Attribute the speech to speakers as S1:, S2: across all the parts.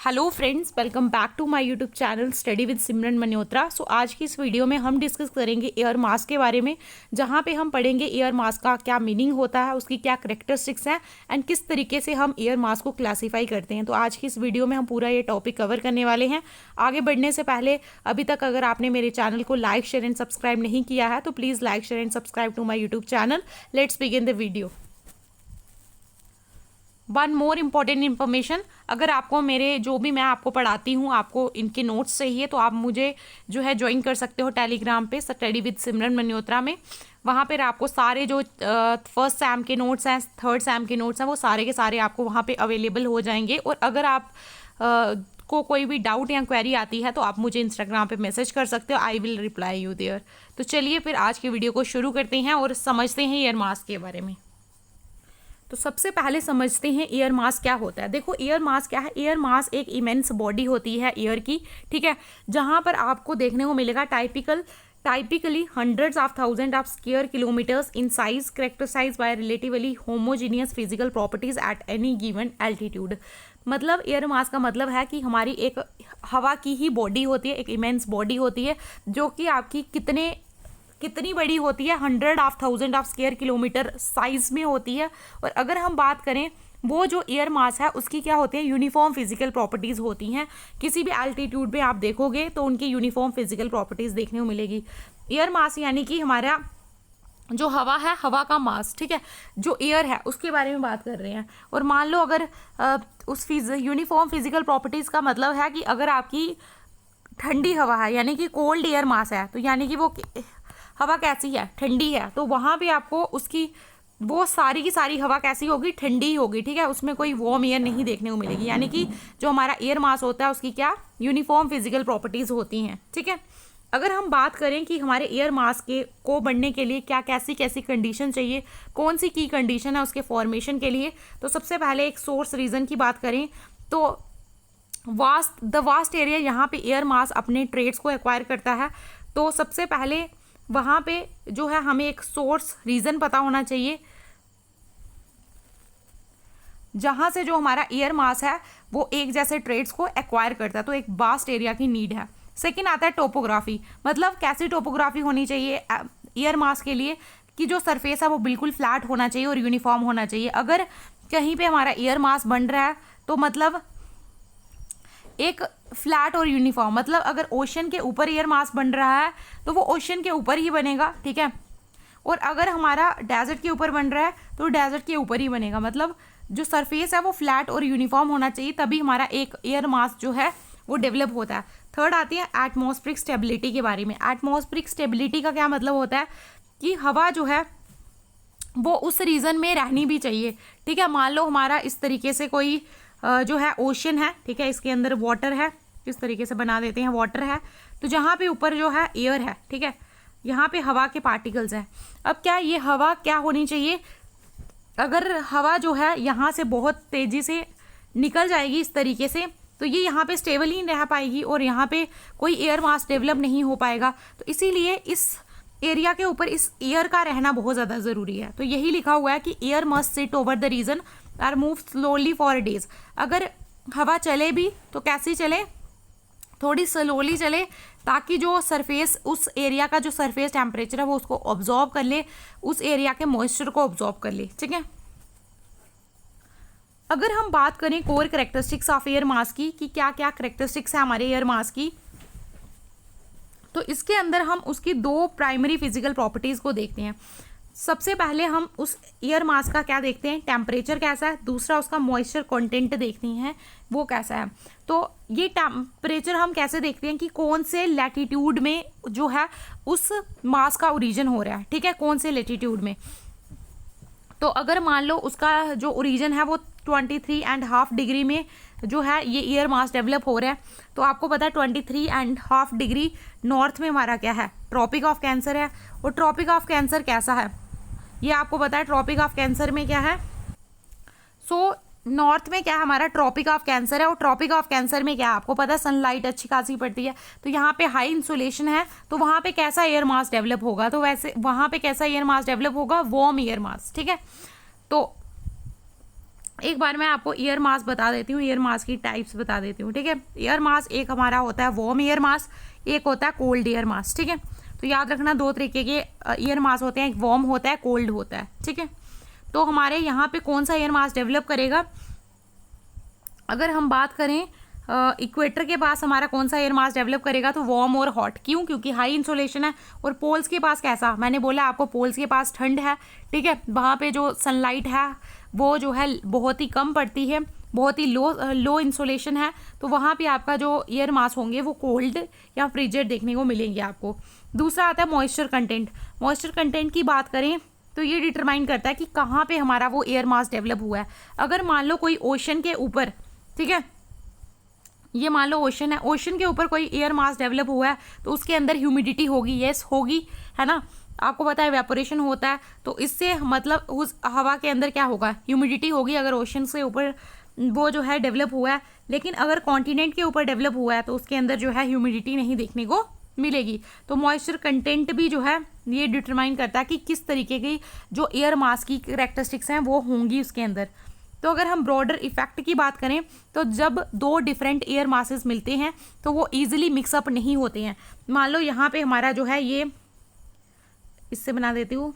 S1: Hello friends, welcome back to my YouTube channel study with Simran Malhotra. So आज की इस video में हम डिस्कस करेंगे एयर मास्क के बारे में, जहां पे हम पढ़ेंगे एयर मास्क का क्या मीनिंग होता है, उसकी क्या करैक्टरिस्टिक्स हैं एंड किस तरीके से हम एयर मास्क को क्लासीफाई करते हैं। तो आज की इस वीडियो में हम पूरा ये टॉपिक कवर करने वाले हैं। आगे बढ़ने से पहले अभी तक अगर आपने मेरे चैनल को लाइक शेयर एंड सब्सक्राइब नहीं किया है तो please like share and subscribe to my YouTube channel. Let's begin the video. One more important information, अगर आपको मेरे जो भी मैं आपको पढ़ाती हूँ आपको इनके नोट्स चाहिए तो आप मुझे जो है ज्वाइन कर सकते हो टेलीग्राम पे स्टडी विद सिमरन मल्होत्रा में। वहाँ पर आपको सारे जो फर्स्ट सैम के नोट्स हैं, थर्ड सैम के नोट्स हैं, वो सारे के सारे आपको वहाँ पे अवेलेबल हो जाएंगे। और अगर आप को कोई भी डाउट या क्वेरी आती है तो आप मुझे इंस्टाग्राम पे मैसेज कर सकते हो, I will reply you there. तो चलिए फिर आज की वीडियो को शुरू करते हैं और समझते हैं एयर मास्क के बारे में। तो सबसे पहले समझते हैं एयर मास क्या होता है। देखो एयर मास क्या है। एयर मास एक इमेंस बॉडी होती है एयर की, ठीक है, जहां पर आपको देखने को मिलेगा typically hundreds of thousand of square kilometres in size, characterised by relatively homogeneous physical properties at any given altitude. मतलब एयर मास का मतलब है कि हमारी एक हवा की ही बॉडी होती है, एक इमेंस बॉडी होती है जो कि आपकी कितनी बड़ी होती है, 100,000 ऑफ स्क्वायर किलोमीटर साइज में होती है। और अगर हम बात करें वो जो एयर मास है उसकी क्या होती है, यूनिफॉर्म फिजिकल प्रॉपर्टीज़ होती हैं। किसी भी एल्टीट्यूड पे आप देखोगे तो उनकी यूनिफॉर्म फिजिकल प्रॉपर्टीज़ देखने को मिलेगी। एयर मास यानी कि हमारा जो हवा है, हवा का मास, ठीक है, जो एयर है उसके बारे में बात कर रहे हैं। और मान लो अगर उस यूनिफॉर्म फिजिकल प्रॉपर्टीज़ का मतलब है कि अगर आपकी ठंडी हवा है यानी कि कोल्ड एयर मास है, तो यानी कि वो हवा कैसी है, ठंडी है, तो वहाँ पे आपको उसकी वो सारी की सारी हवा कैसी होगी, ठंडी होगी, ठीक है, उसमें कोई वार्म एयर नहीं देखने को मिलेगी। यानी कि जो हमारा एयर मास होता है उसकी क्या यूनिफॉर्म फिजिकल प्रॉपर्टीज़ होती हैं, ठीक है। अगर हम बात करें कि हमारे एयर मास को बनने के लिए क्या कैसी कैसी कंडीशन चाहिए, कौन सी की कंडीशन है उसके फॉर्मेशन के लिए, तो सबसे पहले एक सोर्स रीज़न की बात करें तो वास्ट एरिया, यहाँ पे एयर मास अपने ट्रेड्स को एक्वायर करता है। तो सबसे पहले वहाँ पे जो है हमें एक सोर्स रीज़न पता होना चाहिए जहाँ से जो हमारा एयर मास है वो एक जैसे ट्रेड्स को एक्वायर करता है। तो एक वास्ट एरिया की नीड है। सेकंड आता है टोपोग्राफी, मतलब कैसी टोपोग्राफी होनी चाहिए एयर मास के लिए कि जो सरफेस है वो बिल्कुल फ्लैट होना चाहिए और यूनिफॉर्म होना चाहिए। अगर कहीं पे हमारा एयर मास बन रहा है तो मतलब एक फ्लैट और यूनिफॉर्म, मतलब अगर ओशन के ऊपर एयर मास बन रहा है तो वो ओशन के ऊपर ही बनेगा, ठीक है। और अगर हमारा डेजर्ट के ऊपर बन रहा है तो डेजर्ट के ऊपर ही बनेगा। मतलब जो सरफेस है वो फ्लैट और यूनिफॉर्म होना चाहिए, तभी हमारा एक एयर मास जो है वो डेवलप होता है। थर्ड आती है एटमॉस्फेरिक स्टेबिलिटी के बारे में। एटमॉस्फेरिक स्टेबिलिटी का क्या मतलब होता है कि हवा जो है वो उस रीजन में रहनी भी चाहिए, ठीक है। मान लो हमारा इस तरीके से कोई जो है ओशन है, ठीक है, इसके अंदर वाटर है, इस तरीके से बना देते हैं, वाटर है, तो जहाँ पे ऊपर जो है एयर है, ठीक है, यहाँ पे हवा के पार्टिकल्स हैं। अब क्या ये हवा क्या होनी चाहिए, अगर हवा जो है यहाँ से बहुत तेज़ी से निकल जाएगी इस तरीके से तो ये यहाँ पे स्टेबल ही रह पाएगी और यहाँ पे कोई एयर मास डेवलप नहीं हो पाएगा। तो इसीलिए इस एरिया के ऊपर इस एयर का रहना बहुत ज़्यादा ज़रूरी है। तो यही लिखा हुआ है कि air must sit over the region or move slowly for days. अगर हवा चले भी तो कैसी चले, थोड़ी स्लोली चले, ताकि जो सरफेस उस एरिया का जो सरफेस टेम्परेचर है वो उसको ऑब्जॉर्व कर ले, उस एरिया के मॉइस्चर को ऑब्जॉर्व कर ले, ठीक है। अगर हम बात करें core characteristics of air mass की कि क्या क्या करेक्टरिस्टिक्स है हमारे एयर मास की, तो इसके अंदर हम उसकी दो प्राइमरी फिजिकल प्रॉपर्टीज़ को देखते हैं। सबसे पहले हम उस एयर मास का क्या देखते हैं, टेम्परेचर कैसा है, दूसरा उसका मॉइस्चर कंटेंट देखते हैं वो कैसा है। तो ये टेम्परेचर हम कैसे देखते हैं कि कौन से लैटिट्यूड में जो है उस मास का ओरिजिन हो रहा है, ठीक है, कौन से लैटिट्यूड में। तो अगर मान लो उसका जो ओरिजिन है वो 23.5 डिग्री में जो है ये एयर मास डेवलप हो रहा है, तो आपको पता है 23.5 डिग्री नॉर्थ में हमारा क्या है, ट्रॉपिक ऑफ कैंसर है। और ट्रॉपिक ऑफ कैंसर कैसा है ये आपको पता है, ट्रॉपिक ऑफ कैंसर में क्या है, नॉर्थ में क्या हमारा ट्रॉपिक ऑफ कैंसर है। और ट्रॉपिक ऑफ कैंसर में क्या आपको पता है, सनलाइट अच्छी खासी पड़ती है, तो यहाँ पे हाई इंसुलेशन है, तो वहाँ पे कैसा एयर मास डेवलप होगा, तो वैसे वहाँ पे कैसा एयर मास डेवलप होगा, वार्म एयर मास, ठीक है। तो एक बार मैं आपको एयर मास बता देती हूँ, एयर मास की टाइप्स बता देती हूँ, ठीक है। एयर मास एक हमारा होता है वार्म एयर मास, एक होता है कोल्ड एयर मास, ठीक है। तो याद रखना दो तरीके के एयर मास होते हैं, एक वार्म होता है, कोल्ड होता है, ठीक है। तो हमारे यहाँ पे कौन सा एयर मास डेवलप करेगा, अगर हम बात करें इक्वेटर के पास हमारा कौन सा एयर मास डेवलप करेगा, तो वार्म और हॉट। क्यों? क्योंकि हाई इंसोलेशन है। और पोल्स के पास कैसा, मैंने बोला आपको पोल्स के पास ठंड है, ठीक है। वहाँ पे जो सनलाइट है वो जो है बहुत ही कम पड़ती है, बहुत ही लो इंसोलेशन है। तो वहाँ पे आपका जो एयर मास होंगे वो कोल्ड या फ्रिजिड देखने को मिलेंगे आपको। दूसरा आता है मॉइस्चर कंटेंट। मॉइस्चर कंटेंट की बात करें तो ये डिटरमाइन करता है कि कहाँ पे हमारा वो एयर मास डेवलप हुआ है। अगर मान लो कोई ओशन के ऊपर, ठीक है, ये मान लो ओशन है, ओशन के ऊपर कोई एयर मास डेवलप हुआ है तो उसके अंदर ह्यूमिडिटी होगी, यस होगी, है ना। आपको पता है वेपोरेशन होता है, तो इससे मतलब उस हवा के अंदर क्या होगा, ह्यूमिडिटी होगी अगर ओशन से ऊपर वो जो है डेवलप हुआ है। लेकिन अगर कॉन्टिनेंट के ऊपर डेवलप हुआ है तो उसके अंदर जो है ह्यूमिडिटी नहीं देखने को मिलेगी। तो मॉइस्चर कंटेंट भी जो है ये डिटरमाइन करता है कि किस तरीके की जो एयर मास की कैरेक्टरिस्टिक्स हैं वो होंगी उसके अंदर। तो अगर हम ब्रॉडर इफेक्ट की बात करें तो जब दो डिफरेंट एयर मासेस मिलते हैं तो वो ईजिली मिक्सअप नहीं होते हैं। मान लो यहाँ पे हमारा जो है ये, इससे बना देती हूँ,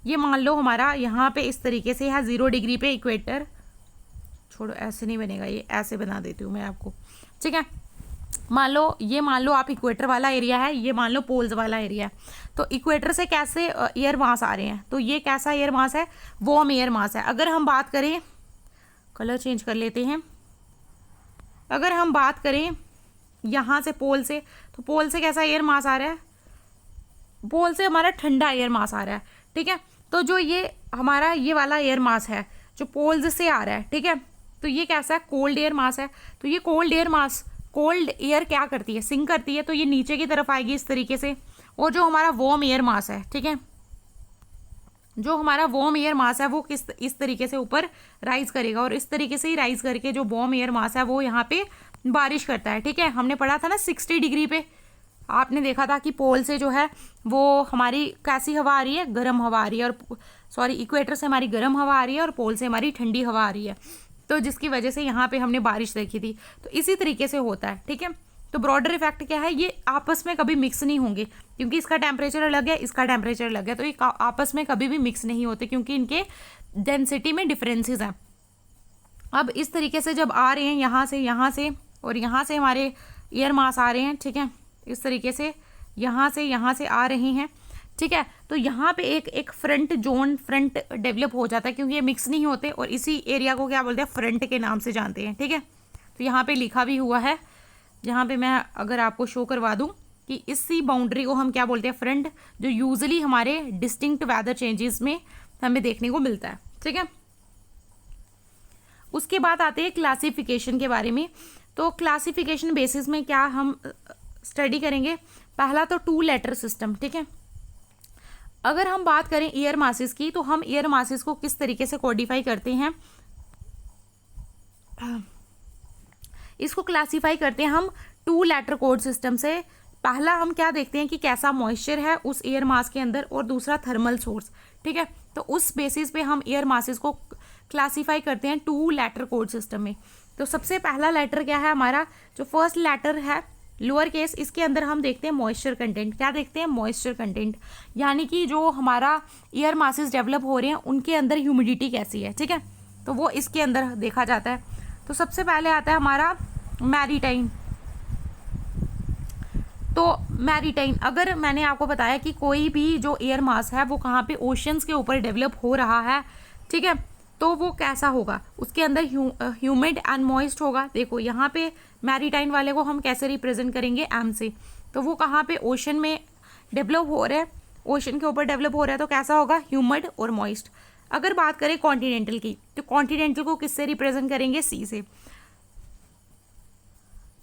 S1: ये मान लो हमारा यहाँ पे इस तरीके से है 0 डिग्री पे इक्वेटर, छोड़ो ऐसे नहीं बनेगा, ये ऐसे बना देती हूँ मैं आपको, ठीक है। मान लो आप इक्वेटर वाला एरिया है, ये मान लो पोल्स वाला एरिया है। तो इक्वेटर से कैसे एयर मास आ रहे हैं, तो ये कैसा एयर मास है, वार्म एयर मास है। अगर हम बात करें, कलर चेंज कर लेते हैं, अगर हम बात करें यहाँ से पोल से, तो पोल से कैसा एयर मास आ रहा है, पोल से हमारा ठंडा एयर मास आ रहा है, ठीक है। तो जो ये हमारा ये वाला एयर मास है जो पोल्स से आ रहा है, ठीक है, तो ये कैसा है, कोल्ड एयर मास है। तो ये cold air mass, cold air क्या करती है, सिंक करती है, तो ये नीचे की तरफ आएगी इस तरीके से। और जो हमारा वार्म एयर मास है, ठीक है, जो हमारा वार्म एयर मास है वो इस तरीके से ऊपर राइज करेगा, और इस तरीके से ही राइज करके जो वार्म एयर मास है वो यहाँ पे बारिश करता है, ठीक है। हमने पढ़ा था ना 60 डिग्री पे, आपने देखा था कि पोल से जो है वो हमारी कैसी हवा आ रही है, गर्म हवा आ रही है, और सॉरी इक्वेटर से हमारी गर्म हवा आ रही है और पोल से हमारी ठंडी हवा आ रही है, तो जिसकी वजह से यहाँ पे हमने बारिश देखी थी। तो इसी तरीके से होता है, ठीक है। तो ब्रॉडर इफेक्ट क्या है, ये आपस में कभी मिक्स नहीं होंगे, क्योंकि इसका टेम्परेचर अलग है, इसका टेम्परेचर अलग है, तो ये आपस में कभी भी मिक्स नहीं होते क्योंकि इनके डेंसिटी में डिफरेंसेस हैं। अब इस तरीके से जब आ रहे हैं यहाँ से और यहाँ से हमारे एयर मास आ रहे हैं, ठीक है, इस तरीके से यहाँ से आ रहे हैं, ठीक है। तो यहाँ पे एक फ्रंट डेवलप हो जाता है क्योंकि ये मिक्स नहीं होते, और इसी एरिया को क्या बोलते हैं, फ्रंट के नाम से जानते हैं, ठीक है। तो यहाँ पे लिखा भी हुआ है, जहाँ पे मैं अगर आपको शो करवा दूँ कि इसी बाउंड्री को हम क्या बोलते हैं, फ्रंट, जो यूजुअली हमारे डिस्टिंक्ट वेदर चेंजेस में हमें देखने को मिलता है, ठीक है। उसके बाद आते हैं क्लासिफिकेशन के बारे में। तो क्लासिफिकेशन बेसिस में क्या हम स्टडी करेंगे, पहला तो 2 लेटर सिस्टम, ठीक है। अगर हम बात करें एयर मासेस की, तो हम एयर मासेस को किस तरीके से कोडिफाई करते हैं, इसको क्लासीफाई करते हैं हम 2 लेटर कोड सिस्टम से। पहला हम क्या देखते हैं कि कैसा मॉइस्चर है उस एयर मास के अंदर, और दूसरा थर्मल सोर्स, ठीक है। तो उस बेसिस पे हम एयर मासेस को क्लासीफाई करते हैं 2 लेटर कोड सिस्टम में। तो सबसे पहला लेटर क्या है हमारा, जो फर्स्ट लेटर है लोअर केस, इसके अंदर हम देखते हैं मॉइस्चर कंटेंट। क्या देखते हैं, मॉइस्चर कंटेंट, यानी कि जो हमारा एयर मासेस डेवलप हो रहे हैं उनके अंदर ह्यूमिडिटी कैसी है, ठीक है, तो वो इसके अंदर देखा जाता है। तो सबसे पहले आता है हमारा मैरीटाइन। तो मैरीटाइन, अगर मैंने आपको बताया कि कोई भी जो एयर मास है वो कहाँ पे, ओशंस के ऊपर डेवलप हो रहा है, ठीक है, तो वो कैसा होगा, उसके अंदर ह्यूमिड एंड मॉइस्ट होगा। देखो यहाँ पे मैरीटाइन वाले को हम कैसे रिप्रेजेंट करेंगे, एम से, तो वो कहाँ पे, ओशन में डेवलप हो रहा है, ओशन के ऊपर डेवलप हो रहा है, तो कैसा होगा, ह्यूमिड और मॉइस्ट। अगर बात करें कॉन्टिनेंटल की, तो कॉन्टिनेंटल को किससे रिप्रेजेंट करेंगे, सी से।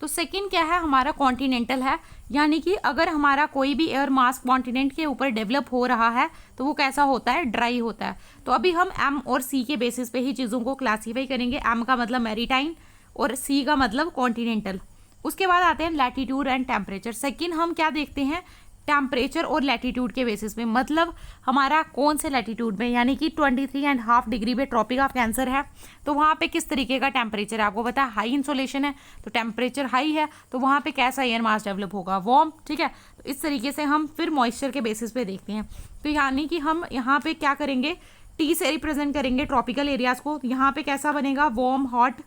S1: तो सेकंड क्या है हमारा, कॉन्टिनेंटल है, यानी कि अगर हमारा कोई भी एयर मास कॉन्टिनेंट के ऊपर डेवलप हो रहा है तो वो कैसा होता है, ड्राई होता है। तो अभी हम एम और सी के बेसिस पे ही चीज़ों को क्लासीफाई करेंगे। एम का मतलब मैरीटाइन और सी का मतलब कॉन्टिनेंटल। उसके बाद आते हैं लैटिट्यूड एंड टेम्परेचर। सेकंड हम क्या देखते हैं, टेम्परेचर और लैटीट्यूड के बेसिस पे, मतलब हमारा कौन से लैटीट्यूड में, यानी कि 23.5 डिग्री पे ट्रॉपिक ऑफ कैंसर है तो वहाँ पे किस तरीके का टेम्परेचर है। आपको पता है हाई इंसोलेशन है तो टेम्परेचर हाई है तो वहाँ पे कैसा एयर मास डेवलप होगा, वार्म। ठीक है, तो इस तरीके से हम फिर मॉइस्चर के बेसिस पे देखते हैं। तो यानी कि हम यहाँ पे क्या करेंगे, टी से रिप्रेजेंट करेंगे ट्रॉपिकल एरियाज को, यहाँ पे कैसा बनेगा, वार्म हॉट।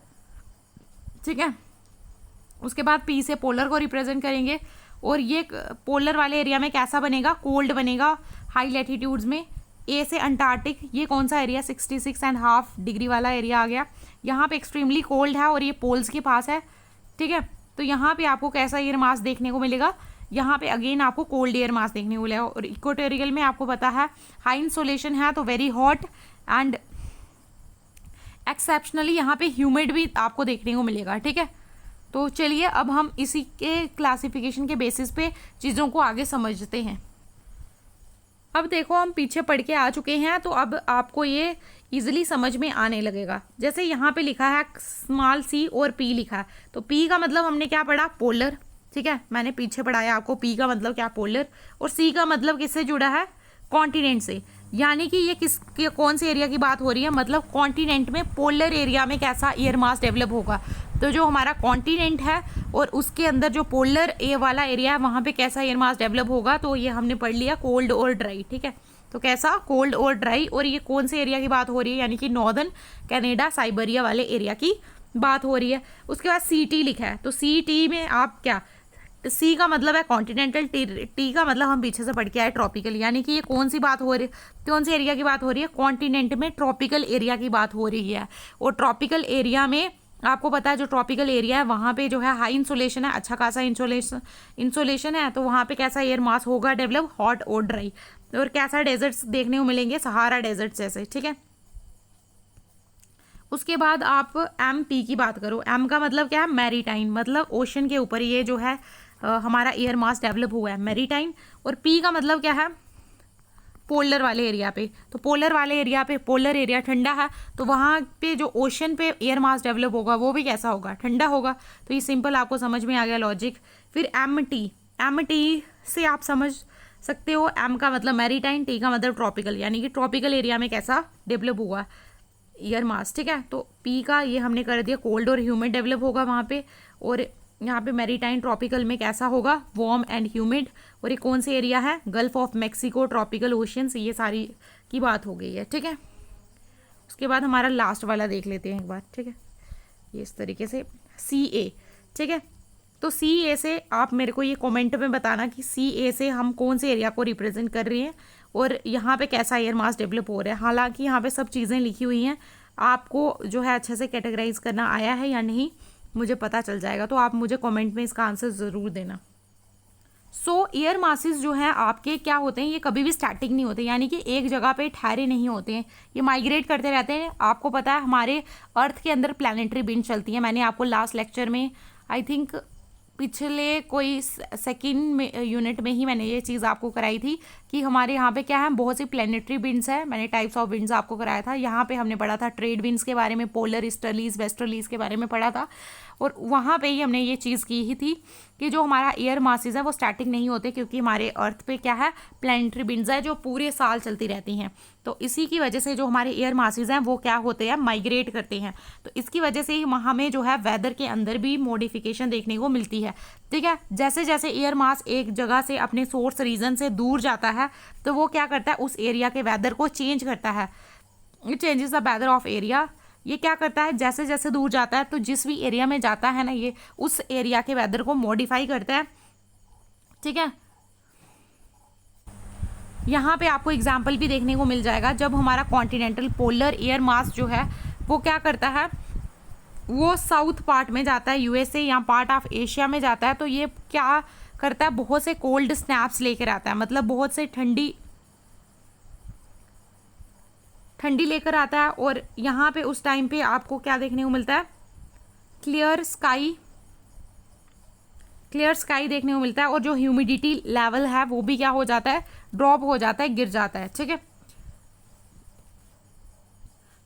S1: ठीक है, उसके बाद पी से पोलर को रिप्रेजेंट करेंगे और ये पोलर वाले एरिया में कैसा बनेगा, कोल्ड बनेगा हाई लैटीट्यूड्स में। ए से अंटार्कटिक, ये कौन सा एरिया, 66.5 डिग्री वाला एरिया आ गया, यहाँ पे एक्सट्रीमली कोल्ड है और ये पोल्स के पास है। ठीक है, तो यहाँ पे आपको कैसा एयर मास देखने को मिलेगा, यहाँ पे अगेन आपको कोल्ड एयर मास देखने को मिलेगा। और इक्वेटोरियल में आपको पता है हाई इंसोलेशन है तो वेरी हॉट एंड एक्सेप्शनली यहाँ पे ह्यूमिड भी आपको देखने को मिलेगा। ठीक है, तो चलिए अब हम इसी के क्लासिफिकेशन के बेसिस पे चीज़ों को आगे समझते हैं। अब देखो हम पीछे पढ़ के आ चुके हैं तो अब आपको ये इजीली समझ में आने लगेगा। जैसे यहाँ पे लिखा है स्मॉल सी और पी लिखा है, तो पी का मतलब हमने क्या पढ़ा, पोलर। ठीक है, मैंने पीछे पढ़ाया आपको पी का मतलब क्या, पोलर। और सी का मतलब किससे जुड़ा है, कॉन्टिनेंट से। यानी कि ये कौन से एरिया की बात हो रही है, मतलब कॉन्टिनेंट में पोलर एरिया में कैसा एयर मास डेवलप होगा। तो जो हमारा कॉन्टिनेंट है और उसके अंदर जो पोलर ए वाला एरिया है वहाँ पे कैसा एयर मास डेवलप होगा, तो ये हमने पढ़ लिया कोल्ड और ड्राई। ठीक है, तो कैसा, कोल्ड और ड्राई। और ये कौन से एरिया की बात हो रही है, यानी कि नॉर्दर्न कनाडा साइबेरिया वाले एरिया की बात हो रही है। उसके बाद सी टी लिखा है, तो सी टी में आप क्या, सी का मतलब है कॉन्टिनेंटल, टी का मतलब हम पीछे से पढ़ के आए ट्रॉपिकल। यानी कि ये कौन सी बात हो रही है, कौन से एरिया की बात हो रही है, कॉन्टिनेंट में ट्रॉपिकल एरिया की बात हो रही है। और ट्रॉपिकल एरिया में आपको पता है जो ट्रॉपिकल एरिया है वहाँ पे जो है हाई इंसोलेशन है, अच्छा खासा इंसोलेशन है, तो वहाँ पे कैसा एयर मास होगा डेवलप, हॉट और ड्राई। और कैसा डेजर्ट्स देखने को मिलेंगे, सहारा डेजर्ट जैसे। ठीक है, उसके बाद आप एम पी की बात करो, एम का मतलब क्या है, मैरीटाइन, मतलब ओशन के ऊपर ये जो है हमारा एयर मास डेवलप हुआ है, मैरीटाइन। और पी का मतलब क्या है, पोलर वाले एरिया पे। तो पोलर वाले एरिया पे, पोलर एरिया ठंडा है तो वहाँ पे जो ओशन पे एयर मास डेवलप होगा वो भी कैसा होगा, ठंडा होगा। तो ये सिंपल आपको समझ में आ गया लॉजिक। फिर एम टी से आप समझ सकते हो, एम का मतलब मैरीटाइन, टी का मतलब ट्रॉपिकल, यानी कि ट्रॉपिकल एरिया में कैसा डेवलप हुआ एयर मास। ठीक है, तो पी का ये हमने कर दिया, कोल्ड और ह्यूमिड डेवलप होगा वहाँ पे। और यहाँ पे मैरीटाइन ट्रॉपिकल में कैसा होगा, वार्म एंड ह्यूमिड। और ये कौन सी एरिया है, gulf of Mexico, tropical oceans, ये सारी की बात हो गई है। ठीक है, उसके बाद हमारा लास्ट वाला देख लेते हैं एक बार। ठीक है, ये इस तरीके से सी ए। ठीक है, तो सी ए से आप मेरे को ये कमेंट में बताना कि सी ए से हम कौन से एरिया को रिप्रेजेंट कर रहे हैं और यहाँ पे कैसा एयर मास डेवलप हो रहा है। हालांकि यहाँ पे सब चीज़ें लिखी हुई हैं, आपको जो है अच्छे से कैटेगराइज करना आया है या नहीं मुझे पता चल जाएगा, तो आप मुझे कमेंट में इसका आंसर ज़रूर देना। सो एयर मासेस जो हैं आपके क्या होते हैं, ये कभी भी स्टैटिक नहीं होते, यानी कि एक जगह पे ठहरे नहीं होते हैं, ये माइग्रेट करते रहते हैं। आपको पता है हमारे अर्थ के अंदर प्लानिटरी विंड चलती है, मैंने आपको लास्ट लेक्चर में आई थिंक पिछले कोई सेकेंड में यूनिट में ही मैंने ये चीज़ आपको कराई थी कि हमारे यहाँ पे क्या है, बहुत सी प्लानिटरी विंड्स है। मैंने टाइप्स ऑफ विंड्स आपको कराया था, यहाँ पे हमने पढ़ा था ट्रेड विंड्स के बारे में, पोलर ईस्टर्लीज वेस्टर्लीज के बारे में पढ़ा था। और वहाँ पे ही हमने ये चीज़ की ही थी कि जो हमारा एयर मासेस है वो स्टैटिक नहीं होते, क्योंकि हमारे अर्थ पे क्या है, प्लानिटरी विंड्स है जो पूरे साल चलती रहती हैं। तो इसी की वजह से जो हमारे एयर मासेस हैं वो क्या होते हैं, माइग्रेट करते हैं। तो इसकी वजह से ही हमें जो है वेदर के अंदर भी मॉडिफिकेशन देखने को मिलती है। ठीक है, जैसे जैसे एयर मास एक जगह से अपने सोर्स रीजन से दूर जाता है तो वो क्या करता है, उस एरिया के वेदर को चेंज करता है। It changes the weather of area. ये क्या करता है, जैसे जैसे दूर जाता है तो जिस भी एरिया में जाता है ना, ये उस एरिया के वेदर को मॉडिफाई करता है। ठीक है, यहाँ पे आपको एग्जाम्पल भी देखने को मिल जाएगा, जब हमारा कॉन्टिनेंटल पोलर एयर मास जो है वो क्या करता है, वो साउथ पार्ट में जाता है, यूएसए या पार्ट ऑफ एशिया में जाता है, तो ये क्या करता है, बहुत से कोल्ड स्नैप्स लेकर आता है, मतलब बहुत से ठंडी लेकर आता है। और यहाँ पे उस टाइम पे आपको क्या देखने को मिलता है, क्लियर स्काई देखने को मिलता है। और जो ह्यूमिडिटी लेवल है वो भी क्या हो जाता है, ड्रॉप हो जाता है, गिर जाता है। ठीक है,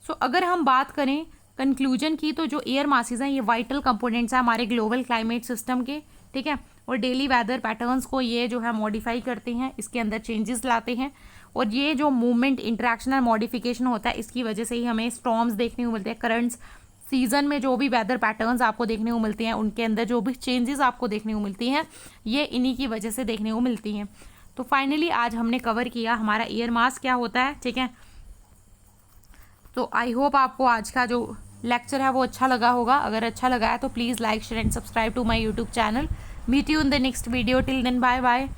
S1: सो अगर हम बात करें कंक्लूजन की, तो जो एयर मासेस हैं ये वाइटल कंपोनेंट्स हैं हमारे ग्लोबल क्लाइमेट सिस्टम के। ठीक है, और डेली वेदर पैटर्न्स को ये जो है मॉडिफाई करते हैं, इसके अंदर चेंजेस लाते हैं। और ये जो मूवमेंट इंटरेक्शनल मॉडिफिकेशन होता है, इसकी वजह से ही हमें स्टॉर्म्स देखने को मिलते हैं। करंट्स सीजन में जो भी वेदर पैटर्न्स आपको देखने को मिलते हैं, उनके अंदर जो भी चेंजेस आपको देखने को मिलती हैं, ये इन्हीं की वजह से देखने को मिलती हैं। तो फाइनली आज हमने कवर किया हमारा ईयर मास्क क्या होता है, ठीक है। तो आई होप आपको आज का जो लेक्चर है वो अच्छा लगा होगा। अगर अच्छा लगा है तो please like share and subscribe to my YouTube channel. Meet you in the next video. Till then bye bye.